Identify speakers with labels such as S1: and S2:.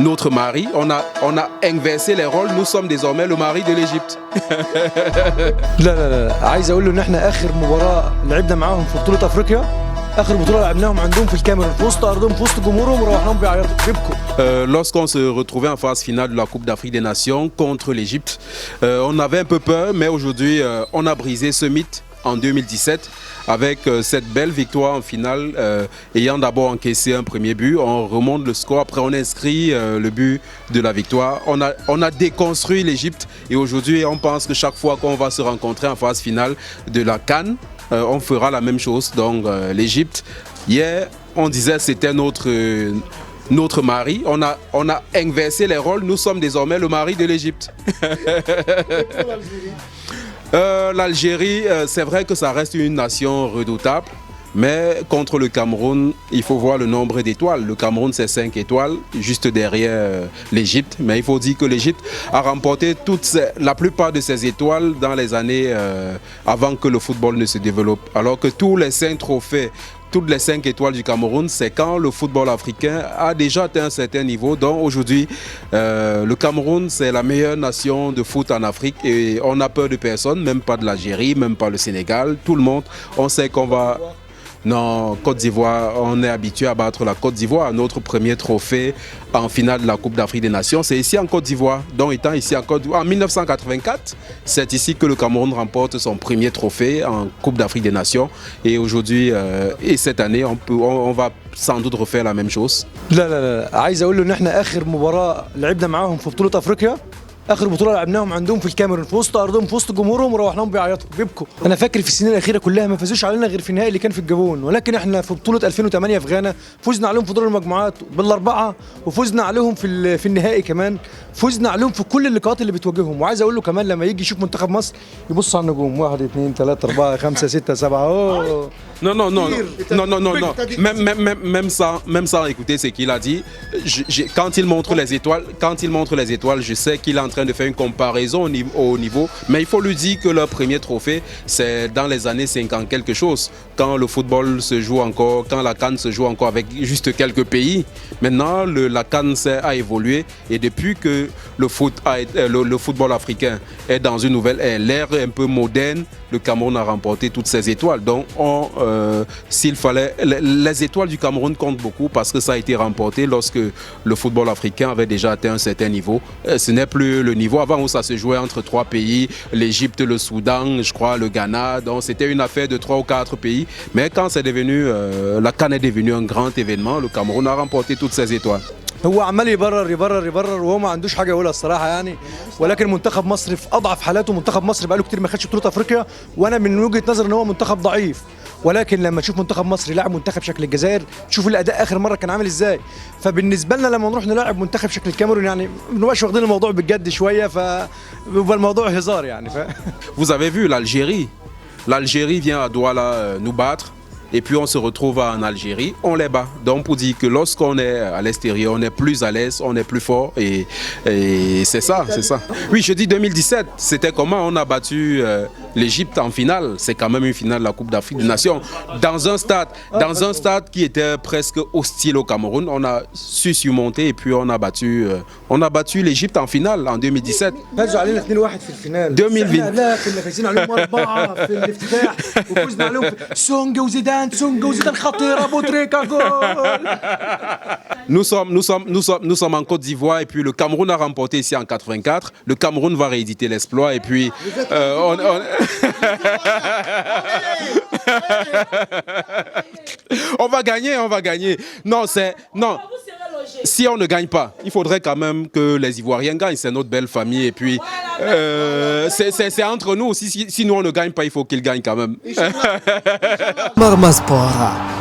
S1: notre mari. On a inversé les rôles. Nous sommes désormais le mari de l'Égypte.
S2: لا لا لا عايز اقول له ان احنا اخر مباراه لعبنا معاهم في بطوله افريقيا اخر بطوله لعبناهم عندهم في الكاميرون في وسط ارضهم في وسط جمهورهم وروحناهم بيعيطوا بيبكوا.
S1: Lorsqu'on se retrouvait en phase finale de la Coupe d'Afrique des Nations contre l'Égypte, on avait un peu peur, mais aujourd'hui on a brisé ce mythe en 2017 avec cette belle victoire en finale, ayant d'abord encaissé un premier but. On remonte le score, après on inscrit le but de la victoire. On a déconstruit l'Égypte et aujourd'hui on pense que chaque fois qu'on va se rencontrer en phase finale de la CAN, on fera la même chose. Donc l'Égypte, hier on disait c'était notre mari. On a inversé les rôles. Nous sommes désormais le mari de l'Égypte. L'Algérie, c'est vrai que ça reste une nation redoutable, mais contre le Cameroun, il faut voir le nombre d'étoiles. Le Cameroun, c'est 5 étoiles, juste derrière l'Égypte. Mais il faut dire que l'Égypte a remporté la plupart de ses étoiles dans les années avant que le football ne se développe. Alors que tous les 5 trophées, toutes les 5 étoiles du Cameroun, c'est quand le football africain a déjà atteint un certain niveau. Donc aujourd'hui, le Cameroun, c'est la meilleure nation de foot en Afrique et on n'a peur de personne, même pas de l'Algérie, même pas le Sénégal. Tout le monde, on sait qu'on va... Non, Côte d'Ivoire, on est habitué à battre la Côte d'Ivoire. Notre premier trophée en finale de la Coupe d'Afrique des Nations, c'est ici en Côte d'Ivoire. Donc étant ici en Côte d'Ivoire, en 1984, c'est ici que le Cameroun remporte son premier trophée en Coupe d'Afrique des Nations. Et aujourd'hui, et cette année, on va sans doute refaire la même chose.
S2: لا لا لا عايز اقول له ان احنا اخر مباراه لعبنا معاهم في بطوله افريقيا اخر بطوله لعبناهم عندهم في الكاميرون في وسط ارضهم في وسط جمهورهم وروحناهم بيعيطوا بيبكوا. انا فاكر في السنين الاخيره كلها ما فازوش علينا غير في النهائي اللي كان في الجابون، ولكن احنا في بطوله 2008 في غانا فزنا عليهم في دور المجموعات بالاربعه وفزنا عليهم في النهائي كمان، فزنا عليهم في كل اللقاءات اللي بتواجههم. وعايز اقول له كمان لما يجي يشوف منتخب مصر يبص على النجوم 1 2 3 4 5 6 7 اوه.
S1: Non, même sans écouter ce qu'il a dit, quand il montre les étoiles, je sais qu'il est en train de faire une comparaison au niveau, mais il faut lui dire que leur premier trophée, c'est dans les années 50 quelque chose, quand le football se joue encore, quand la CAN se joue encore avec juste quelques pays. Maintenant, la CAN a évolué et depuis que le football africain est dans une nouvelle ère un peu moderne, le Cameroun a remporté toutes ses étoiles. Donc, s'il fallait, les étoiles du Cameroun comptent beaucoup parce que ça a été remporté lorsque le football africain avait déjà atteint un certain niveau. Ce n'est plus le niveau avant où ça se jouait entre 3 pays, l'Égypte, le Soudan, je crois, le Ghana. Donc, c'était une affaire de 3 ou 4 pays. Mais quand c'est devenu, la CAN est devenue un grand événement, le Cameroun a remporté toutes ses étoiles.
S2: هو عمال يبرر وهو ما عندوش حاجه يقولها الصراحه يعني، ولكن منتخب مصر في اضعف حالاته. منتخب مصر بقاله كتير ما خدش بطوله افريقيا، وانا من وجهه نظري ان هو منتخب ضعيف، ولكن لما تشوف منتخب مصر يلعب منتخب شكل الجزائر تشوف الاداء اخر مره كان عامل ازاي. فبالنسبه لنا لما نروح نلاعب منتخب شكل الكاميرون يعني ما بنبقاش واخدين الموضوع بالجد شويه، فبيبقى الموضوع هزار يعني
S1: Vous avez vu l'Algérie vient à Douala nous battre. Et puis on se retrouve en Algérie, on les bat. Donc pour dire que lorsqu'on est à l'extérieur, on est plus à l'aise, on est plus fort et c'est ça. Oui, je dis 2017, c'était comment on a battu l'Égypte en finale. C'est quand même une finale de la Coupe d'Afrique des Nations. Dans un stade qui était presque hostile au Cameroun, on a su surmonter et puis on a battu l'Égypte en finale en 2017. 2020.
S2: لا كنا فايزين عليهم 4 في الافتتاح وفزنا عليهم سونج وزيدان خطير ابو تريكا جول.
S1: Nous sommes en Côte d'Ivoire et puis le Cameroun a remporté ici en 84. Le Cameroun va rééditer l'exploit et puis on va gagner. Non. Si on ne gagne pas, il faudrait quand même que les Ivoiriens gagnent. C'est notre belle famille et puis c'est entre nous. Si nous on ne gagne pas, il faut qu'ils gagnent quand même.
S3: مرمى سبورت.